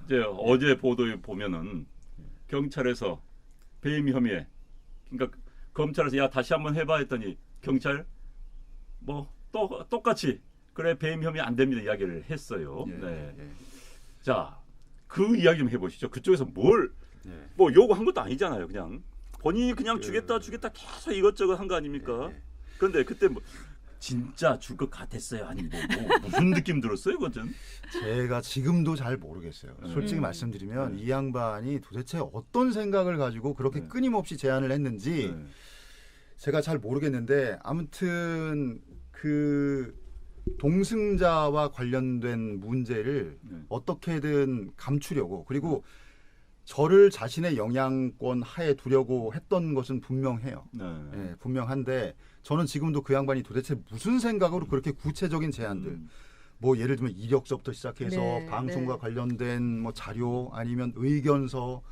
이제 어제 보도에 보면은 경찰에서 배임 혐의에 그러니까 검찰에서 야 다시 한번 해봐 했더니 경찰 뭐 똑같이 그래 배임 혐의 안 됩니다 이야기를 했어요. 예, 네. 예. 자, 그 이야기 좀 해보시죠. 그쪽에서 뭘 예. 뭐 요구한 것도 아니잖아요. 그냥 본인이 그냥 주겠다 계속 이것저것 한 거 아닙니까? 예. 그런데 그때 뭐 진짜 줄 것 같았어요? 아니면 뭐 무슨 느낌 들었어요? 그건? 제가 지금도 잘 모르겠어요. 솔직히 말씀드리면 이 양반이 도대체 어떤 생각을 가지고 그렇게 끊임없이 제안을 했는지 제가 잘 모르겠는데 아무튼 그 동승자와 관련된 문제를 어떻게든 감추려고 그리고 저를 자신의 영향권 하에 두려고 했던 것은 분명해요. 예, 분명한데 저는 지금도 그 양반이 도대체 무슨 생각으로 그렇게 구체적인 제안들 뭐 예를 들면 이력서부터 시작해서 방송과 관련된 뭐 자료 아니면 의견서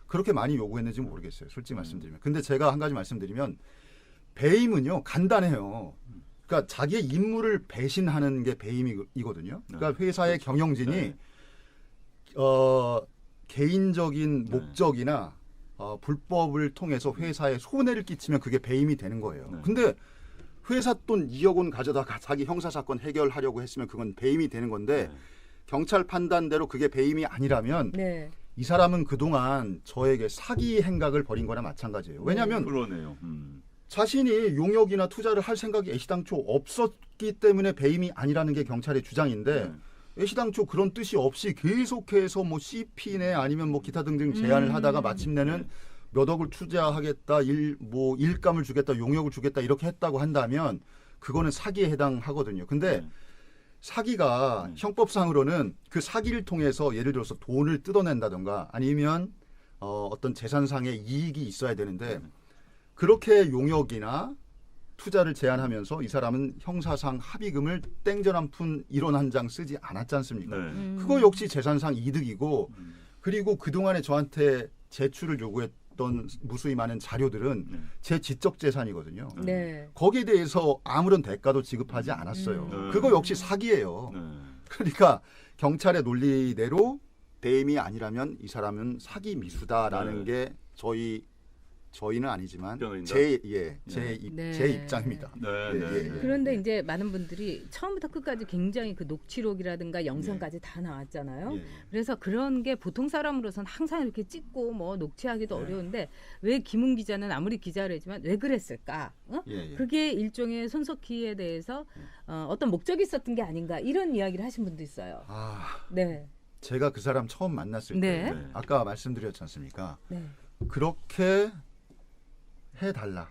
그렇게 많이 요구했는지 모르겠어요. 솔직히 말씀드리면. 근데 제가 한 가지 말씀드리면 배임은요 간단해요. 그러니까 자기의 임무를 배신하는 게 배임이거든요. 그러니까 회사의 경영진이 개인적인 목적이나 불법을 통해서 회사에 손해를 끼치면 그게 배임이 되는 거예요. 근데 회사 돈 2억 원 가져다가 자기 형사사건 해결하려고 했으면 그건 배임이 되는 건데 경찰 판단대로 그게 배임이 아니라면 이 사람은 그동안 저에게 사기 행각을 벌인 거나 마찬가지예요. 왜냐하면 그러네요. 자신이 용역이나 투자를 할 생각이 애시당초 없었기 때문에 배임이 아니라는 게 경찰의 주장인데 애시당초 그런 뜻이 없이 계속해서 뭐 CP네 아니면 뭐 기타 등등 제안을 하다가 마침내는 몇 억을 투자하겠다, 일감을 주겠다, 용역을 주겠다 이렇게 했다고 한다면 그거는 사기에 해당하거든요. 근데 사기가 형법상으로는 그 사기를 통해서 예를 들어서 돈을 뜯어낸다던가 아니면 어떤 재산상의 이익이 있어야 되는데 그렇게 용역이나 투자를 제안하면서 이 사람은 형사상 합의금을 땡전 한 푼 1원 한 장 쓰지 않았지 않습니까? 그거 역시 재산상 이득이고 그리고 그동안에 저한테 제출을 요구했던 무수히 많은 자료들은 제 지적 재산이거든요. 거기에 대해서 아무런 대가도 지급하지 않았어요. 그거 역시 사기예요. 그러니까 경찰의 논리대로 배임이 아니라면 이 사람은 사기 미수다라는 게 저희는 아니지만 제 입장입니다. 그런데 이제 많은 분들이 처음부터 끝까지 굉장히 그 녹취록이라든가 영상까지 다 나왔잖아요. 그래서 그런 게 보통 사람으로서는 항상 이렇게 찍고 뭐 녹취하기도 어려운데 왜 김웅 기자는 아무리 기자라지만 왜 그랬을까? 그게 일종의 손석희에 대해서 어떤 목적이 있었던 게 아닌가 이런 이야기를 하신 분도 있어요. 제가 그 사람 처음 만났을 때 아까 말씀드렸지 않습니까? 그렇게 해달라.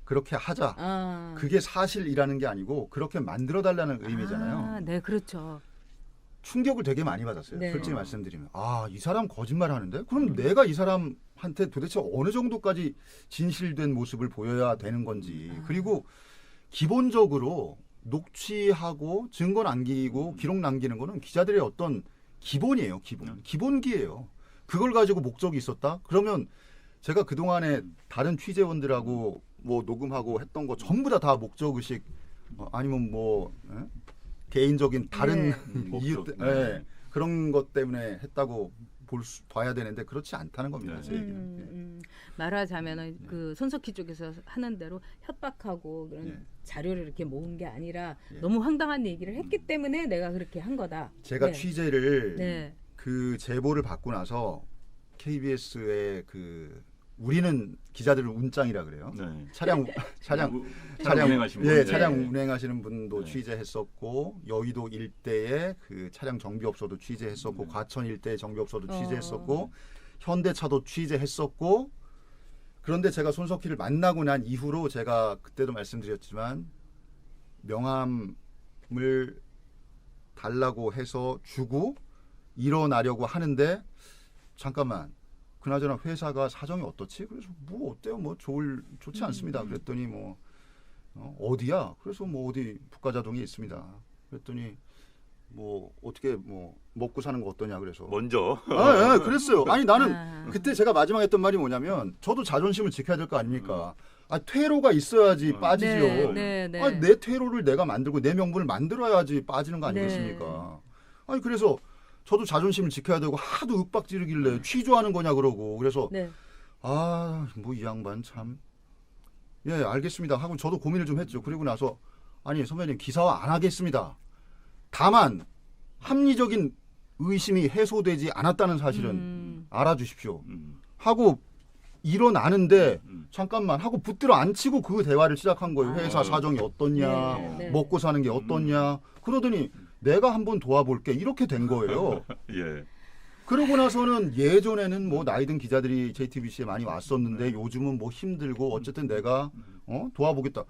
그렇게 하자. 그게 사실이라는 게 아니고 그렇게 만들어달라는 의미잖아요. 네, 그렇죠. 충격을 되게 많이 받았어요. 솔직히 말씀드리면. 이 사람 거짓말 하는데? 그럼 내가 이 사람한테 도대체 어느 정도까지 진실된 모습을 보여야 되는 건지. 그리고 기본적으로 녹취하고 증거 남기고 기록 남기는 거는 기자들의 어떤 기본이에요. 기본기예요. 그걸 가지고 목적이 있었다? 그러면 제가 그동안에 다른 취재원들하고 뭐 녹음하고 했던 거 전부 다 목적의식 아니면 뭐 개인적인 다른 이유 그런 것 때문에 했다고 봐야 되는데 그렇지 않다는 겁니다. 제 얘기는. 말하자면은 그 손석희 쪽에서 하는 대로 협박하고 그런 자료를 이렇게 모은 게 아니라 너무 황당한 얘기를 했기 때문에 내가 그렇게 한 거다. 제가 취재를 그 제보를 받고 나서 KBS의 그 우리는 기자들을 운짱이라 그래요. 차량 운행하시는 분도 취재했었고 여의도 일대의 그 차량 정비업소도 취재했었고 과천 일대 정비업소도 취재했었고 현대차도 취재했었고 그런데 제가 손석희를 만나고 난 이후로 제가 그때도 말씀드렸지만 명함을 달라고 해서 주고 일어나려고 하는데 잠깐만 그나저나 회사가 사정이 어떻지? 그래서 뭐 어때요? 뭐 좋지 않습니다. 그랬더니 뭐 어디야? 그래서 뭐 어디 북가자동에 있습니다. 그랬더니 뭐 어떻게 뭐 먹고 사는 거 어떠냐 그래서 먼저 그랬어요. 아니 나는 그때 제가 마지막에 했던 말이 뭐냐면 저도 자존심을 지켜야 될 거 아닙니까? 퇴로가 있어야지 빠지죠. 아니 내 퇴로를 내가 만들고 내 명분을 만들어야지 빠지는 거 아니겠습니까? 아니 그래서 저도 자존심을 지켜야 되고 하도 윽박 지르길래 취조하는 거냐 그러고 그래서 네. 아, 뭐 이 양반 참. 예, 알겠습니다. 하고 저도 고민을 좀 했죠. 그리고 나서 아니 선배님 기사화 안 하겠습니다. 다만 합리적인 의심이 해소되지 않았다는 사실은 알아주십시오. 하고 일어나는데 잠깐만 하고 붙들어 앉히고 그 대화를 시작한 거예요. 회사 사정이 어떻냐, 네. 먹고 사는 게 어떻냐. 그러더니 내가 한번 도와볼게 이렇게 된 거예요. 예. 그러고 나서는 예전에는 뭐 나이 든 기자들이 JTBC에 많이 왔었는데 요즘은 뭐 힘들고 어쨌든 내가 도와보겠다.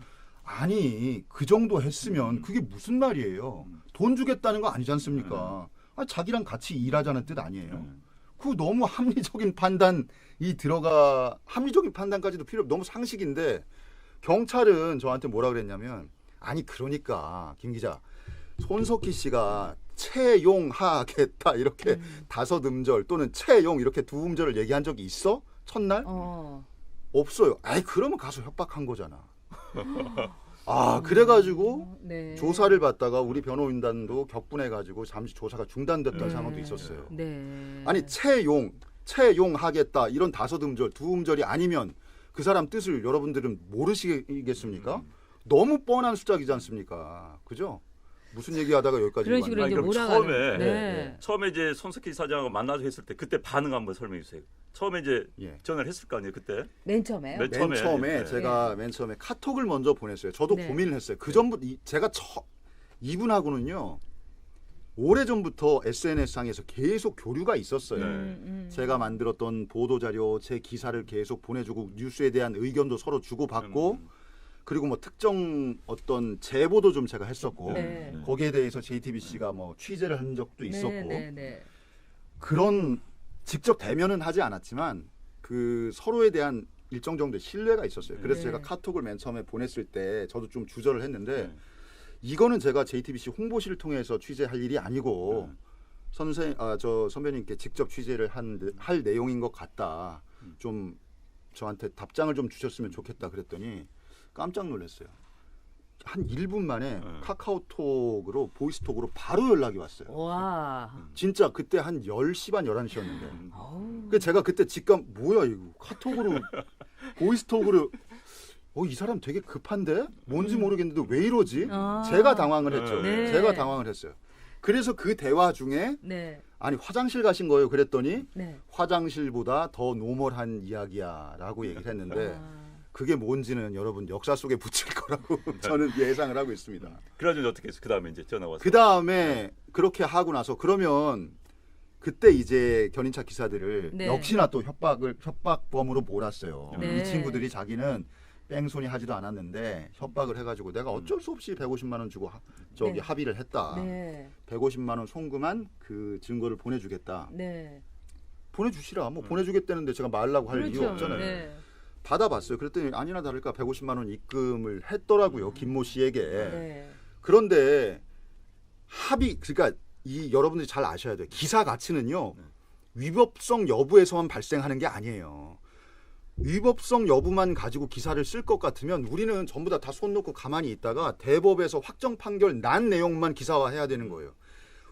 아니 그 정도 했으면 그게 무슨 말이에요. 돈 주겠다는 거 아니지 않습니까? 아, 자기랑 같이 일하자는 뜻 아니에요. 그 너무 합리적인 판단이 합리적인 판단까지도 필요 너무 상식인데 경찰은 저한테 뭐라 그랬냐면 아니 그러니까 김 기자 손석희 씨가 채용하겠다 이렇게 다섯 음절 또는 채용 이렇게 두 음절을 얘기한 적이 있어? 첫날? 없어요. 아이 그러면 가서 협박한 거잖아. 아 그래가지고 네. 조사를 받다가 우리 변호인단도 격분해가지고 잠시 조사가 중단됐던 상황도 있었어요. 네. 아니 채용하겠다 이런 다섯 음절 두 음절이 아니면 그 사람 뜻을 여러분들은 모르시겠습니까? 너무 뻔한 수작이지 않습니까? 그죠? 무슨 얘기하다가 여기까지 그런 식으로 아니, 이제 그럼 몰아가는. 처음에 처음에 이제 손석희 사장하고 만나서 했을 때 그때 반응 한번 설명해 주세요. 처음에 이제 예. 전화를 했을 거 아니에요 그때. 맨 처음에요? 맨 맨 처음에 네. 제가 맨 처음에 카톡을 먼저 보냈어요. 저도 네. 고민을 했어요. 그 전부터 제가 이분하고는요 오래 전부터 SNS상에서 계속 교류가 있었어요. 제가 만들었던 보도 자료, 제 기사를 계속 보내주고 뉴스에 대한 의견도 서로 주고받고 그리고 뭐 특정 어떤 제보도 좀 제가 했었고 네. 거기에 대해서 JTBC가 뭐 취재를 한 적도 있었고 네. 그런 직접 대면은 하지 않았지만 그 서로에 대한 일정 정도의 신뢰가 있었어요. 그래서 네. 제가 카톡을 맨 처음에 보냈을 때 저도 좀 주저를 했는데 이거는 제가 JTBC 홍보실을 통해서 취재할 일이 아니고 저 선배님께 직접 취재를 할 내용인 것 같다. 좀 저한테 답장을 좀 주셨으면 좋겠다 그랬더니 깜짝 놀랐어요. 한 1분 만에 카카오톡으로 보이스톡으로 바로 연락이 왔어요. 와. 진짜 그때 한 10시 반 11시였는데 어우. 그 제가 그때 직감 뭐야 이거 카톡으로 보이스톡으로 이 사람 되게 급한데 뭔지 모르겠는데 왜 이러지? 제가 당황을 했죠. 네. 제가 당황을 했어요. 그래서 그 대화 중에 네. 아니 화장실 가신 거예요? 그랬더니 네. 화장실보다 더 노멀한 이야기야라고 얘기를 했는데 그게 뭔지는 여러분 역사 속에 붙일 거라고 저는 예상을 하고 있습니다. 그래가지고 어떻게 했어? 그 다음에 이제 전화 왔어. 그 다음에 그렇게 하고 나서 그러면 그때 이제 견인차 기사들을 네. 역시나 또 협박범으로 몰았어요. 네. 이 친구들이 자기는 뺑소니 하지도 않았는데 협박을 해가지고 내가 어쩔 수 없이 150만 원 주고 네. 합의를 했다. 네. 150만 원 송금한 그 증거를 보내주겠다. 네. 보내주시라. 뭐 보내주겠다는데 제가 말라고 할 이유 없잖아요. 네. 받아봤어요. 그랬더니 아니나 다를까 150만 원 입금을 했더라고요. 김모 씨에게. 네. 그런데 그러니까 이 여러분들이 잘 아셔야 돼요. 기사 가치는요. 위법성 여부에서만 발생하는 게 아니에요. 위법성 여부만 가지고 기사를 쓸 것 같으면 우리는 전부 다 손 놓고 가만히 있다가 대법에서 확정 판결 난 내용만 기사화해야 되는 거예요.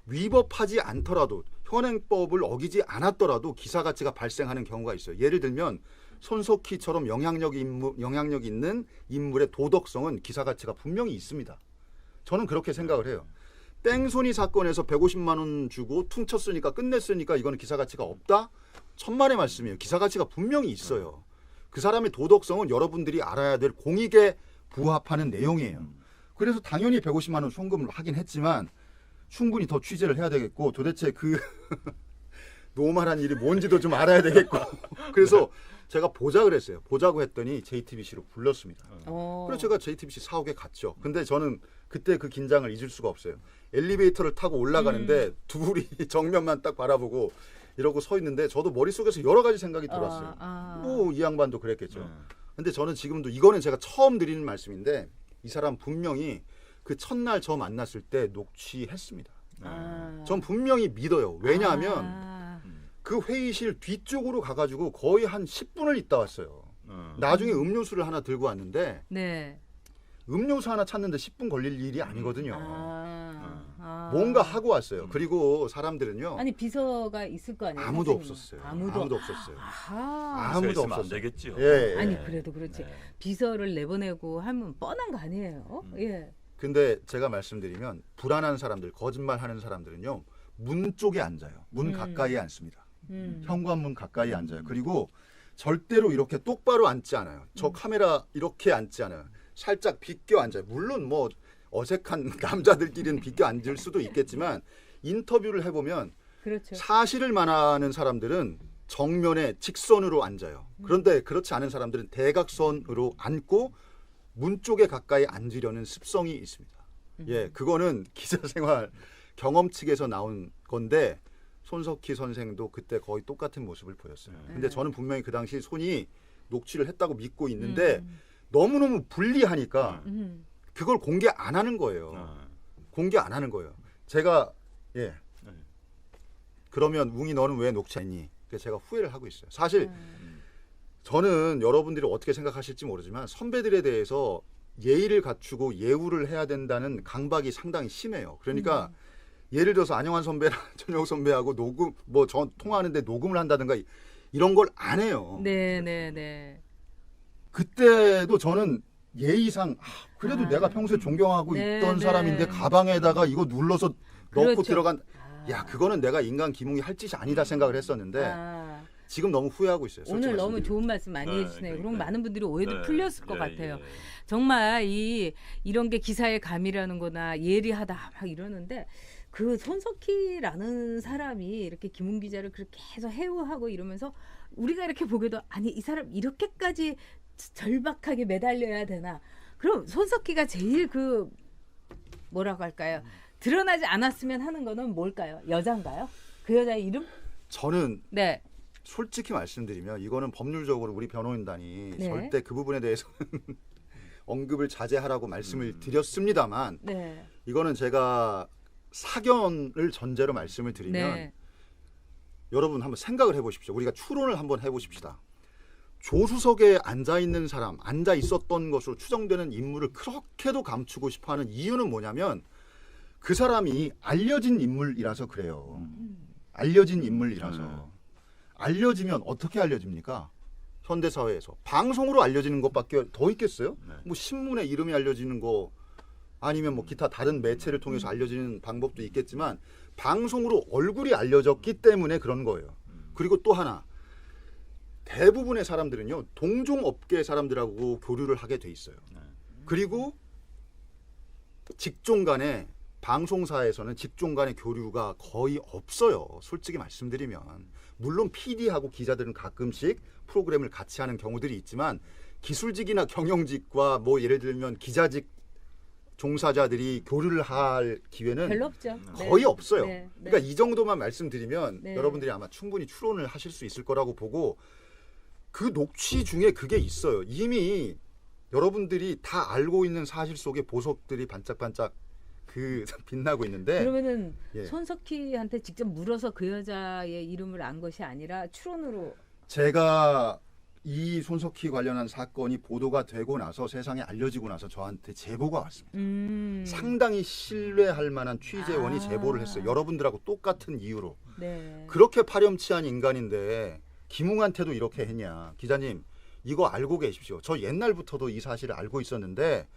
위법하지 않더라도 현행법을 어기지 않았더라도 기사 가치가 발생하는 경우가 있어요. 예를 들면 손석희처럼 영향력 있는 인물의 도덕성은 기사 가치가 분명히 있습니다. 저는 그렇게 생각을 해요. 뺑소니 사건에서 150만 원 주고 퉁쳤으니까 끝냈으니까 이거는 기사 가치가 없다? 천만의 말씀이에요. 기사 가치가 분명히 있어요. 그 사람의 도덕성은 여러분들이 알아야 될 공익에 부합하는 내용이에요. 그래서 당연히 150만 원 송금을 하긴 했지만 충분히 더 취재를 해야 되겠고 도대체 그 노말한 일이 뭔지도 좀 알아야 되겠고 그래서 제가 보자고 했어요. 보자고 했더니 JTBC로 불렀습니다. 그래서 제가 JTBC 사옥에 갔죠. 근데 저는 그때 그 긴장을 잊을 수가 없어요. 엘리베이터를 타고 올라가는데 둘이 정면만 딱 바라보고 이러고 서 있는데 저도 머릿속에서 여러 가지 생각이 들었어요. 뭐 이 양반도 그랬겠죠. 근데 저는 지금도 이거는 제가 처음 드리는 말씀인데 이 사람 분명히 그 첫날 저 만났을 때 녹취했습니다. 전 분명히 믿어요. 왜냐하면 그 회의실 뒤쪽으로 가가지고 거의 한 10분을 있다 왔어요. 나중에 음료수를 하나 들고 왔는데 네. 음료수 하나 찾는데 10분 걸릴 일이 아니거든요. 아. 뭔가 하고 왔어요. 그리고 사람들은요. 아니 비서가 있을 거 아니에요? 아무도 선생님은. 없었어요. 아무도 없었어요. 아하. 아무도 있으면 안 없었어요. 되겠죠. 예, 예. 아니 그래도 그렇지. 네. 비서를 내보내고 하면 뻔한 거 아니에요? 예. 근데 제가 말씀드리면 불안한 사람들, 거짓말하는 사람들은요. 문 쪽에 앉아요. 문 가까이에 앉습니다. 현관문 가까이에 앉아요. 그리고 절대로 이렇게 똑바로 앉지 않아요. 저 카메라 이렇게 앉지 않아요. 살짝 비껴 앉아요. 물론 뭐 어색한 남자들끼리는 비껴 앉을 수도 있겠지만 인터뷰를 해보면 그렇죠. 사실을 말하는 사람들은 정면에 직선으로 앉아요. 그런데 그렇지 않은 사람들은 대각선으로 앉고 문 쪽에 가까이 앉으려는 습성이 있습니다. 예, 그거는 기자 생활 경험 측에서 나온 건데 손석희 선생도 그때 거의 똑같은 모습을 보였어요. 근데 저는 분명히 그 당시 손이 녹취를 했다고 믿고 있는데 너무너무 불리하니까 그걸 공개 안 하는 거예요. 공개 안 하는 거예요. 제가 예. 그러면 웅이 너는 왜 녹취했니? 그래서 제가 후회를 하고 있어요. 사실 저는 여러분들이 어떻게 생각하실지 모르지만 선배들에 대해서 예의를 갖추고 예우를 해야 된다는 강박이 상당히 심해요. 그러니까 예를 들어서 안영환 선배랑 전혁 선배하고 녹음 뭐 전 통화하는데 녹음을 한다든가 이런 걸 안 해요. 네. 그때도 저는 예의상 그래도 내가 평소에 존경하고 네, 있던 네. 사람인데 가방에다가 이거 눌러서 넣고 그렇죠. 들어간 야 그거는 내가 인간 기뭉이 할 짓이 아니다 생각을 했었는데 지금 너무 후회하고 있어요. 오늘 너무 말씀드리면. 좋은 말씀 많이 네, 해주시네요. 그럼 그러니까요. 많은 분들이 오해도 네, 풀렸을 것 예, 같아요. 예. 정말 이런 게 기사의 감이라는 거나 예리하다 막 이러는데 그 손석희라는 사람이 이렇게 김웅 기자를 그렇게 해서 해우하고 이러면서 우리가 이렇게 보기도 아니 이 사람 이렇게까지 절박하게 매달려야 되나. 그럼 손석희가 제일 그 뭐라고 할까요? 드러나지 않았으면 하는 거는 뭘까요? 여잔가요? 그 여자의 이름? 저는 네. 솔직히 말씀드리면 이거는 법률적으로 우리 변호인단이 네. 절대 그 부분에 대해서는 언급을 자제하라고 말씀을 드렸습니다만 네. 이거는 제가 사견을 전제로 말씀을 드리면 네. 여러분 한번 생각을 해보십시오. 우리가 추론을 한번 해보십시다. 조수석에 앉아 있는 사람, 앉아 있었던 것으로 추정되는 인물을 그렇게도 감추고 싶어하는 이유는 뭐냐면 그 사람이 알려진 인물이라서 그래요. 알려진 인물이라서. 알려지면 어떻게 알려집니까? 현대사회에서 방송으로 알려지는 것밖에 더 있겠어요? 뭐 신문에 이름이 알려지는 거 아니면 뭐 기타 다른 매체를 통해서 알려지는 방법도 있겠지만 방송으로 얼굴이 알려졌기 때문에 그런 거예요. 그리고 또 하나 대부분의 사람들은요 동종업계 사람들하고 교류를 하게 돼 있어요. 그리고 직종 간에 방송사에서는 직종 간의 교류가 거의 없어요. 솔직히 말씀드리면 물론 PD하고 기자들은 가끔씩 프로그램을 같이 하는 경우들이 있지만 기술직이나 경영직과 뭐 예를 들면 기자직 종사자들이 교류를 할 기회는 별로 없죠. 거의 없어요. 네. 그러니까 이 정도만 말씀드리면 네. 여러분들이 아마 충분히 추론을 하실 수 있을 거라고 보고 그 녹취 중에 그게 있어요. 이미 여러분들이 다 알고 있는 사실 속에 보석들이 반짝반짝 그 빛나고 있는데 그러면은 예. 손석희한테 직접 물어서 그 여자의 이름을 안 것이 아니라 추론으로 제가 이 손석희 관련한 사건이 보도가 되고 나서 세상에 알려지고 나서 저한테 제보가 왔습니다. 상당히 신뢰할 만한 취재원이 제보를 했어요. 여러분들하고 똑같은 이유로. 네. 그렇게 파렴치한 인간인데 김웅한테도 이렇게 했냐. 기자님 이거 알고 계십시오. 저 옛날부터도 이 사실을 알고 있었는데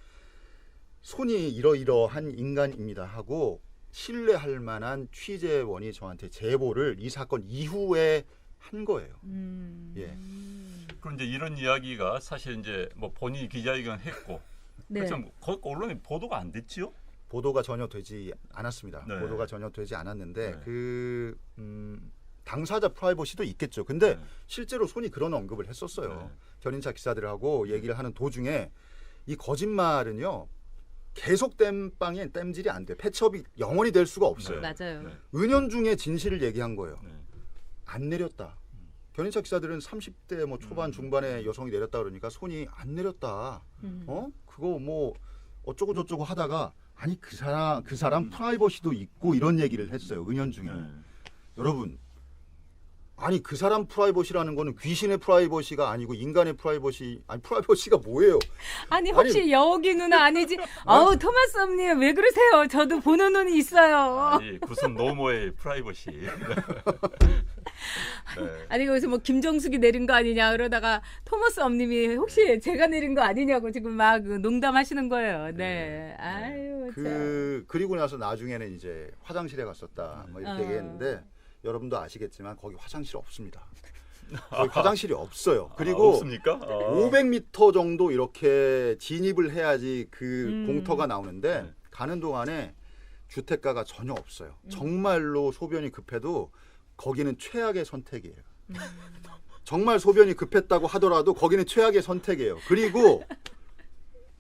손이 이러이러한 인간입니다 하고 신뢰할 만한 취재원이 저한테 제보를 이 사건 이후에 한 거예요. 예. 그럼 이제 이런 이야기가 사실 이제 뭐 본인이 기자회견 했고 네. 그렇죠. 거의 언론에 보도가 안 됐지요? 보도가 전혀 되지 않았습니다. 네. 보도가 전혀 되지 않았는데 네. 그 당사자 프라이버시도 있겠죠. 근데 네. 실제로 손이 그런 언급을 했었어요. 네. 견인차 기사들하고 얘기를 하는 도중에 이 거짓말은요. 계속 땜빵에 땜질이 안 돼. 패치업이 영원히 될 수가 없어요. 맞아요. 네. 은연중에 진실을 얘기한 거예요. 네. 안 내렸다. 견인차 기사들은 30대 뭐 초반 중반에 여성이 내렸다 그러니까 손이 안 내렸다. 그거 뭐 어쩌고 저쩌고 하다가 아니 그 사람 프라이버시도 있고 이런 얘기를 했어요. 은연중에. 네. 여러분 아니 그 사람 프라이버시라는 거는 귀신의 프라이버시가 아니고 인간의 프라이버시. 아니 프라이버시가 뭐예요? 아니 혹시 여기 누나 아니지? 어우 토마스 엄님 왜 그러세요? 저도 보는 눈이 있어요. 아니 구순 노모의 프라이버시. 네. 아니 거기서 뭐 김정숙이 내린 거 아니냐 그러다가 토마스 엄님이 혹시 제가 내린 거 아니냐고 지금 막 농담하시는 거예요. 네. 아유 참. 그리고 나서 나중에는 이제 화장실에 갔었다 뭐 이렇게 얘기했는데 여러분도 아시겠지만 거기 화장실 없습니다. 거기 화장실이 없어요. 그리고 없습니까? 500m 정도 이렇게 진입을 해야지 그 공터가 나오는데 네. 가는 동안에 주택가가 전혀 없어요. 정말로 소변이 급해도 거기는 최악의 선택이에요. 정말 소변이 급했다고 하더라도 거기는 최악의 선택이에요. 그리고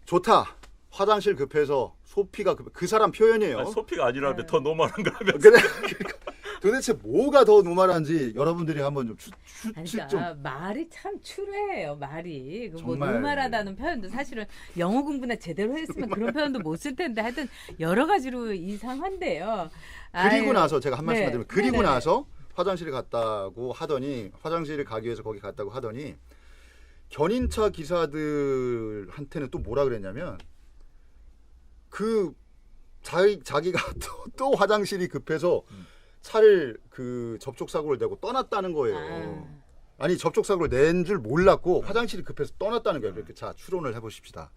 좋다. 화장실 급해서 소피가 그 사람 표현이에요. 아니, 소피가 아니라면 더 노멀한 거라면. 그래. 도대체 뭐가 더 노멀한지 여러분들이 한번 좀 아니, 좀 그러니까 말이 참 추레해요. 말이 뭐 정말. 노말하다는 표현도 사실은 영어 공부나 제대로 했으면 그런 표현도 못 쓸 텐데 하여튼 여러 가지로 이상한데요. 그리고 아유, 나서 제가 한 말씀 네. 드리면 그리고 네네. 나서 화장실에 갔다고 하더니 화장실을 가기 위해서 거기 갔다고 하더니 견인차 기사들한테는 또 뭐라 그랬냐면 그 자기가 또 화장실이 급해서 차를 그 접촉 사고를 내고 떠났다는 거예요. 아니 접촉 사고를 낸 줄 몰랐고 화장실이 급해서 떠났다는 거예요. 이렇게 자 추론을 해보십시다.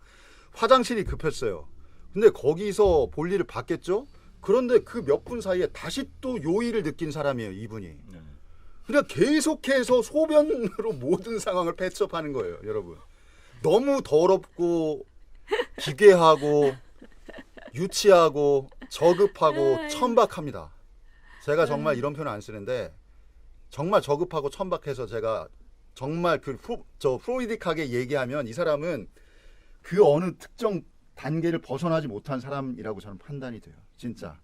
화장실이 급했어요. 근데 거기서 볼일을 봤겠죠. 그런데 그 몇 분 사이에 다시 또 요일을 느낀 사람이에요. 이분이. 네. 그냥 계속해서 소변으로 모든 상황을 패치업하는 거예요. 여러분. 너무 더럽고 기괴하고 유치하고 저급하고 천박합니다. 제가 정말 이런 표현 안 쓰는데 정말 저급하고 천박해서 제가 정말 그 프로이딕하게 얘기하면 이 사람은 그 어느 특정 단계를 벗어나지 못한 사람이라고 저는 판단이 돼요. 진짜.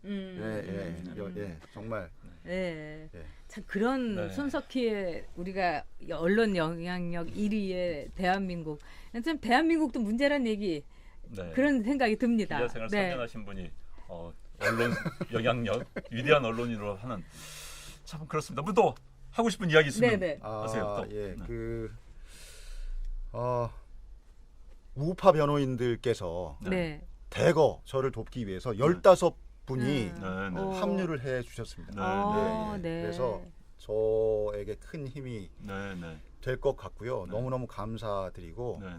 정말. 네. 예. 참 그런 네. 손석희의 우리가 언론 영향력 1위의 대한민국. 참 대한민국도 문제란 얘기 네. 그런 생각이 듭니다. 기자 생활 네. 3년 하신 분이 언론 영향력 위대한 언론인으로 하는 참 그렇습니다. 뭐 또 하고 싶은 이야기 있으면 네네. 하세요. 또. 예. 네. 우파 변호인들께서 네. 대거 저를 돕기 위해서 15분이 네, 네. 합류를 해 주셨습니다. 네, 네. 그래서 저에게 큰 힘이 네, 네. 될 것 같고요. 네. 너무너무 감사드리고 네, 네.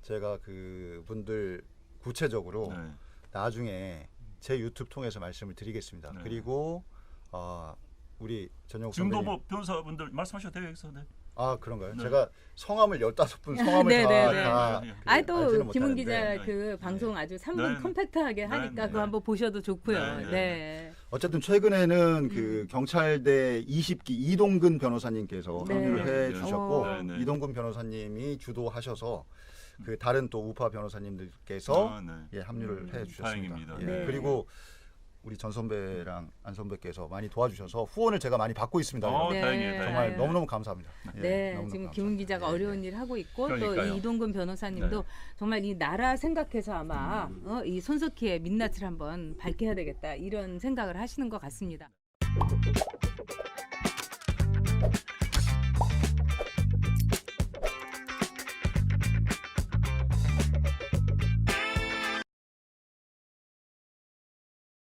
제가 그 분들 구체적으로 네. 나중에 제 유튜브 통해서 말씀을 드리겠습니다. 네. 그리고 우리 전용 지금도 선배님 뭐 변호사분들 말씀하셔도 돼요, 여기서. 네. 그런가요? 네. 제가 성함을 15분 성함을 네, 네, 네. 다 아이 또 알지는 김은 못하는데 기자 그 방송 아주 3분 네. 컴팩트하게 네, 하니까 네, 그거 네. 한번 보셔도 좋고요. 네, 네. 네, 어쨌든 최근에는 그 경찰대 20기 이동근 변호사님께서 네. 합류를 해 주셨고 네, 네. 이동근 변호사님이 주도하셔서 그 다른 또 우파 변호사님들께서 네. 합류를 해 주셨습니다. 다행입니다. 예. 네. 그리고 우리 전 선배랑 안 선배께서 많이 도와주셔서 후원을 제가 많이 받고 있습니다. 네. 다행이에요. 정말 아유. 너무너무 감사합니다. 예, 네, 너무너무 지금 감사합니다. 김은 기자가 예, 어려운 일 하고 있고 또 그러니까요. 이 이동근 변호사님도 네. 정말 이 나라 생각해서 아마 이 손석희의 민낯을 한번 밝혀야 되겠다 이런 생각을 하시는 것 같습니다.